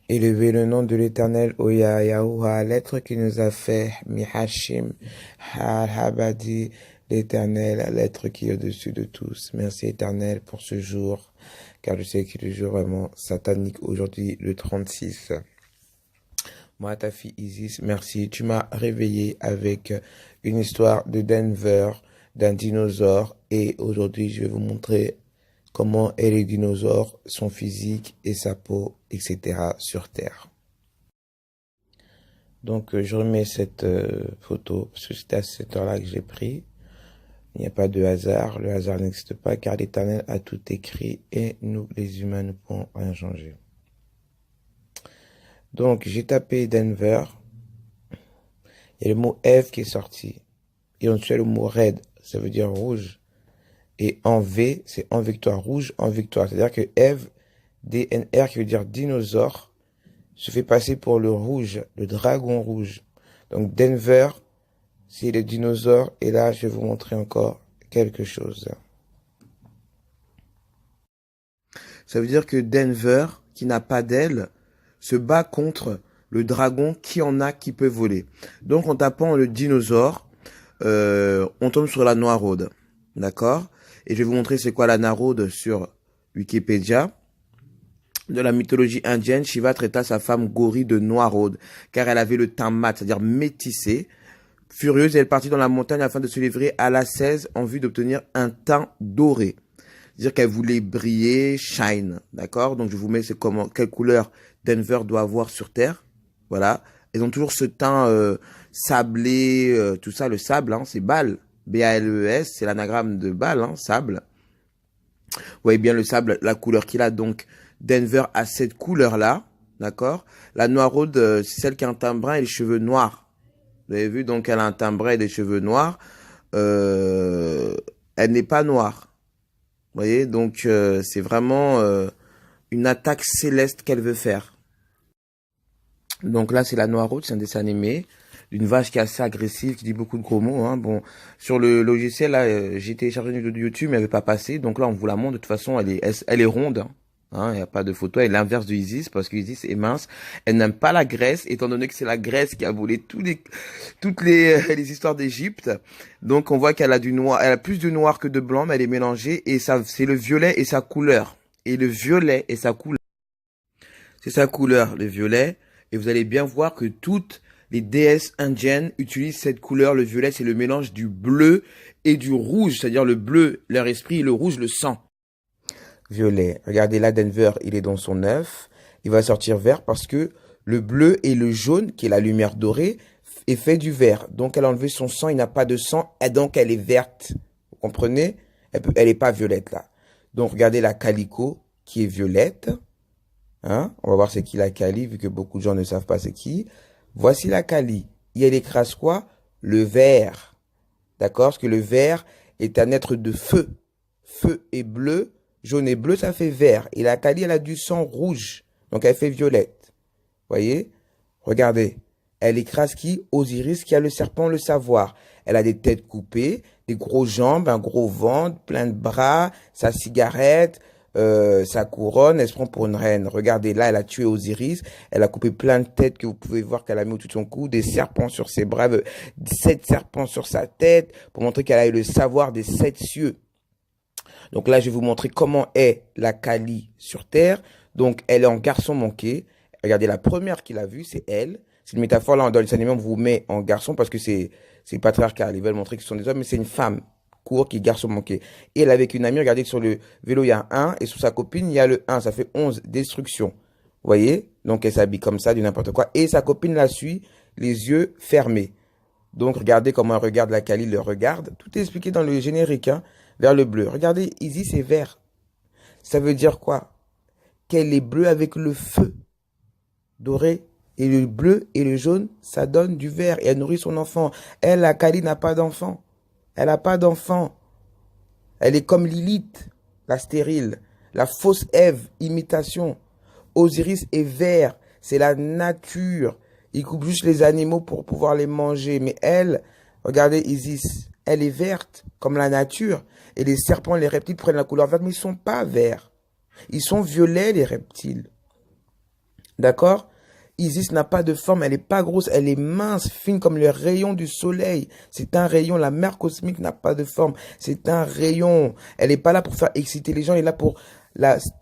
Élevez le nom de l'Éternel, Oya Yahuwah, l'être qui nous a fait, Mihashim, Habadi, l'Éternel, l'être qui est au-dessus de tous. Merci Éternel pour ce jour, car je sais qu'il est le jour vraiment satanique aujourd'hui, le 36. Moi, ta fille Isis, merci. Tu m'as réveillé avec une histoire de Denver, d'un dinosaure, et aujourd'hui, je vais vous montrer comment est les dinosaures, son physique et sa peau, etc. sur Terre. Donc je remets cette photo, parce que c'était à cette heure-là que j'ai pris. Il n'y a pas de hasard, le hasard n'existe pas, car l'Éternel a tout écrit et nous, les humains, ne pouvons rien changer. Donc j'ai tapé Denver, il y a le mot Eve qui est sorti, et on suit le mot red, ça veut dire rouge. Et en V, c'est en victoire, rouge en victoire. C'est-à-dire que Eve, DNR, qui veut dire dinosaure, se fait passer pour le rouge, le dragon rouge. Donc Denver, c'est le dinosaure. Et là, je vais vous montrer encore quelque chose. Ça veut dire que Denver, qui n'a pas d'aile, se bat contre le dragon qui en a, qui peut voler. Donc en tapant le dinosaure, on tombe sur la noiraude. D'accord ? Et je vais vous montrer c'est quoi la naraude sur Wikipédia. De la mythologie indienne, Shiva traita sa femme Gauri de noiraude, car elle avait le teint mat, c'est-à-dire métissé. Furieuse, elle partit dans la montagne afin de se livrer à l'ascèse en vue d'obtenir un teint doré. C'est-à-dire qu'elle voulait briller, shine, d'accord? Donc je vous mets c'est comment, quelle couleur Denver doit avoir sur Terre. Voilà. Elles ont toujours ce teint sablé, tout ça, le sable, hein, c'est Baal. B-A-L-E-S, c'est l'anagramme de Baal, hein, sable. Vous voyez bien le sable, la couleur qu'il a. Donc, Denver a cette couleur-là, d'accord? La noiraude, c'est celle qui a un teint brun et les cheveux noirs. Vous avez vu, donc elle a un teint brun et des cheveux noirs. Elle n'est pas noire. Vous voyez, donc c'est vraiment une attaque céleste qu'elle veut faire. Donc là, c'est la noiraude, c'est un dessin animé d'une vache qui est assez agressive, qui dit beaucoup de gros mots. Hein. Bon, sur le logiciel, là, j'ai téléchargé une vidéo de YouTube, mais elle n'avait pas passé. Donc là, on vous la montre. De toute façon, elle est ronde. Hein. Il n'y a pas de photo. Elle est l'inverse de Isis, parce que Isis est mince. Elle n'aime pas la graisse, étant donné que c'est la Grèce qui a volé toutes les histoires d'Égypte. Donc on voit qu'elle a du noir, elle a plus de noir que de blanc, mais elle est mélangée. Et ça, c'est le violet et sa couleur. Et le violet et sa couleur. C'est sa couleur, le violet. Et vous allez bien voir que toutes les déesses indiennes utilisent cette couleur. Le violet, c'est le mélange du bleu et du rouge. C'est-à-dire le bleu, leur esprit, et le rouge, le sang. Violet. Regardez là, Denver, il est dans son œuf. Il va sortir vert parce que le bleu et le jaune, qui est la lumière dorée, est fait du vert. Donc, elle a enlevé son sang. Il n'a pas de sang. Et donc, elle est verte. Vous comprenez? Elle est pas violette, là. Donc, regardez la calico, qui est violette. Hein? On va voir c'est qui la Kali, vu que beaucoup de gens ne savent pas c'est qui. Voici la Kali. Et elle écrase quoi? Le vert. D'accord? Parce que le vert est un être de feu. Feu et bleu, jaune et bleu, ça fait vert. Et la Kali, elle a du sang rouge. Donc elle fait violette. Voyez? Regardez. Elle écrase qui? Osiris, qui a le serpent, le savoir. Elle a des têtes coupées, des gros jambes, un gros ventre, plein de bras, sa cigarette, sa couronne, elle se prend pour une reine. Regardez, là, elle a tué Osiris. Elle a coupé plein de têtes que vous pouvez voir qu'elle a mis au-dessus de son cou, des serpents sur ses bras, 7 serpents sur sa tête, pour montrer qu'elle a eu le savoir des 7 cieux. Donc là, je vais vous montrer comment est la Kali sur Terre. Donc, elle est en garçon manqué. Regardez, la première qu'il a vue, c'est elle. C'est une métaphore, là, dans les animés, on vous met en garçon parce que c'est patriarcal. Ils veulent montrer que ce sont des hommes, mais c'est une femme. Court qui est garçon manqué. Et elle avec une amie, regardez sur le vélo, il y a un 1, et sur sa copine, il y a le 1, ça fait 11, destruction. Vous voyez? Donc elle s'habille comme ça, du n'importe quoi. Et sa copine la suit, les yeux fermés. Donc regardez comment elle regarde, la Kali le regarde. Tout est expliqué dans le générique, hein, vers le bleu. Regardez, Isis c'est vert. Ça veut dire quoi? Qu'elle est bleue avec le feu doré. Et le bleu et le jaune, ça donne du vert. Et elle nourrit son enfant. Elle, la Kali, n'a pas d'enfant. Elle n'a pas d'enfant. Elle est comme Lilith, la stérile, la fausse Ève, imitation. Osiris est vert, c'est la nature. Il coupe juste les animaux pour pouvoir les manger. Mais elle, regardez Isis, elle est verte, comme la nature. Et les serpents, les reptiles prennent la couleur verte, mais ils ne sont pas verts. Ils sont violets, les reptiles. D'accord? Isis n'a pas de forme, elle est pas grosse, elle est mince, fine comme le rayon du soleil. C'est un rayon, la mère cosmique n'a pas de forme, c'est un rayon. Elle n'est pas là pour faire exciter les gens, elle est là pour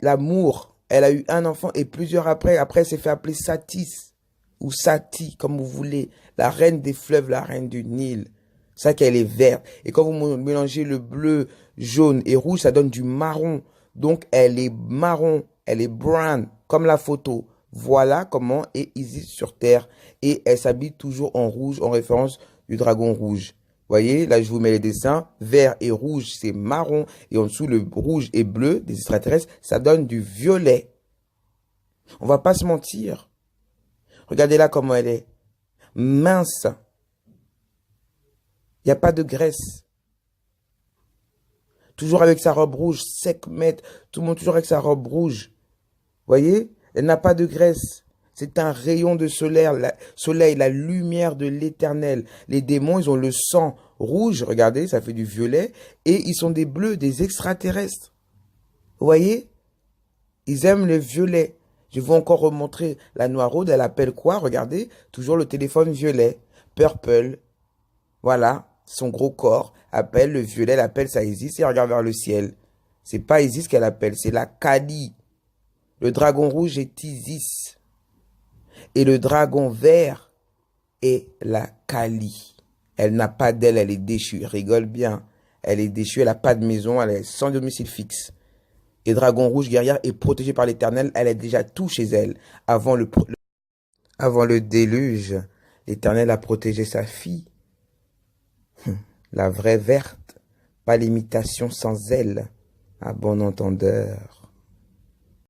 l'amour. Elle a eu un enfant et plusieurs après. Après, elle s'est fait appeler Satis ou Sati, comme vous voulez. La reine des fleuves, la reine du Nil. C'est ça qu'elle est verte. Et quand vous mélangez le bleu, jaune et rouge, ça donne du marron. Donc, elle est marron, elle est brown, comme la photo. Voilà comment est Isis sur Terre. Et elle s'habille toujours en rouge, en référence du dragon rouge. Voyez, là je vous mets les dessins. Vert et rouge, c'est marron. Et en dessous, le rouge et bleu des extraterrestres, ça donne du violet. On va pas se mentir. Regardez là comment elle est. Mince. Il n'y a pas de graisse. Toujours avec sa robe rouge, Sekhmet. Tout le monde toujours avec sa robe rouge. Voyez? Elle n'a pas de graisse. C'est un rayon de soleil, la lumière de l'éternel. Les démons, ils ont le sang rouge, regardez, ça fait du violet, et ils sont des bleus, des extraterrestres. Vous voyez? Ils aiment le violet. Je vais encore remontrer la noiraude, elle appelle quoi? Regardez, toujours le téléphone violet. Purple. Voilà, son gros corps appelle le violet, elle appelle ça Isis et elle regarde vers le ciel. C'est pas Isis qu'elle appelle, c'est la Kali. Le dragon rouge est Isis. Et le dragon vert est la Kali. Elle n'a pas d'aile, elle est déchue. Rigole bien. Elle est déchue, elle n'a pas de maison, elle est sans domicile fixe. Et dragon rouge guerrière est protégée par l'éternel, elle a déjà tout chez elle. Avant le déluge, l'éternel a protégé sa fille. La vraie verte, pas l'imitation sans elle, à bon entendeur.